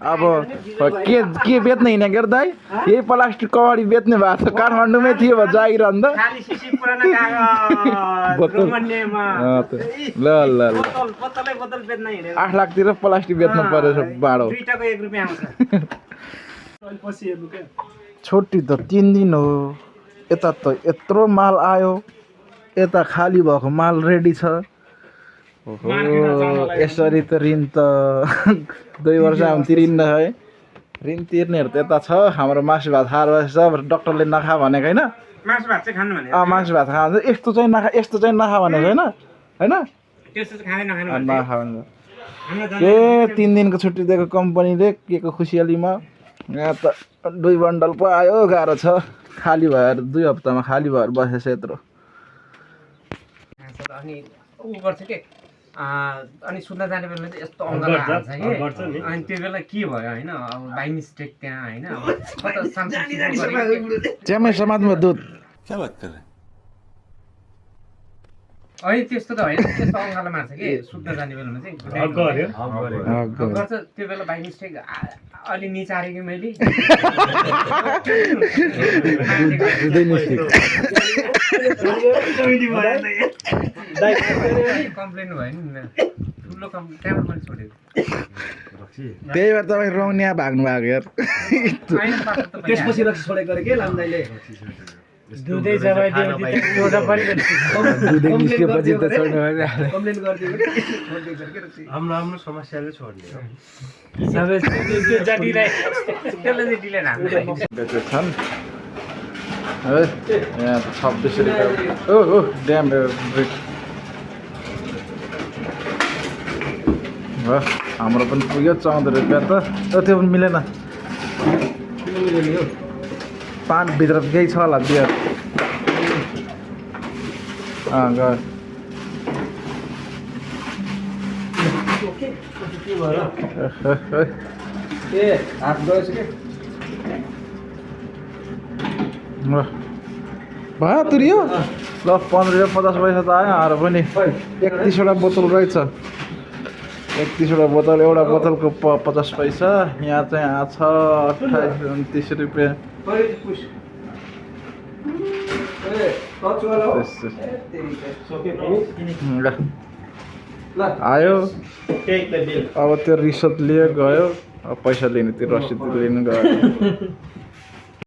अब के बेच्ने हिँडेको र दाइ यही प्लास्टिक कबाडी बेच्ने भएको छ काठमाडौँमै थियो भए जागिर अन्त ल ल ल 8 लाखतिर प्लास्टिक बेच्नु परेछ बाडो छुट्टी त 3 दिन हो यता त यत्रो माल आयो यता खाली भएको माल रेडी छ यसरी त ऋण त 2 वर्ष तिरिन्न है ऋण तिर्नेहरू त यता छ हाम्रो मासु भात खाएर बसेछ डक्टरले नखा भनेको होइन मासु भात चाहिँ खानु भने मासु भात खान्छ यस्तो चाहिँ नखा भनेको होइन होइन नखा भनेको के 3 दिनको छुट्टी दिएको कम्पनीले के को खुसियालीमा यहाँ त 2 बन्डल पो आयो गाह्रो छ खाली भएर 2 हप्तामा खाली भएर बसेछ यत्रो अनि उ गर्छ के अनि सुत्न जाने बेला चाहिँ यस्तो अङ्गालो हाल्छ कि अनि त्यो बेला के भयो होइन अब बाइ मिस्टेक त्यहाँ होइन च्यामै समाजमा दुध क्या बात कर रहे हैं अनि त्यस्तो त होइन त्यस्तो अङ्गालो मार्छ कि सुत्न जाने बेलामा चाहिँ गर्छ त्यो बेला बाइ मिस्टेक अलि निचारेँ कि मैले कम्प्लेन भयो नि ठुलो त्यहाँबाट पनि छोडेको त्यही भएर तपाईँ रौनिया भाग्नु भएको यार त्यसपछि रक्सी छोडेको अरे के लामदाइले दुधै निस्केपछि त छोड्नु कम्प्लेन गरिदियो हाम्रो समस्याले छोड्ने सबै त्यो जटिलाई त्यसले डिलेन छन् है यहाँ 26 रुपियाँ ओ ड्याम हाम्रो पनि पुग्यो 14 रुपियाँ त त्यो पनि मिलेन पान भित्र केही छ होला बियर गयो हात गएछ के भयो तुरियो ल 15 रुपियाँ 50 पैसा त आयो हाम्रो पनि 31 वटा बोतल रहेछ 31 वटा बोतल एउटा बोतलको 50 पैसा यहाँ चाहिँ छ 28 29 रुपियाँ आयो अब त्यो रिसिप्ट लियो गयो अब पैसा लिने त्यो रसिद लिनु गयो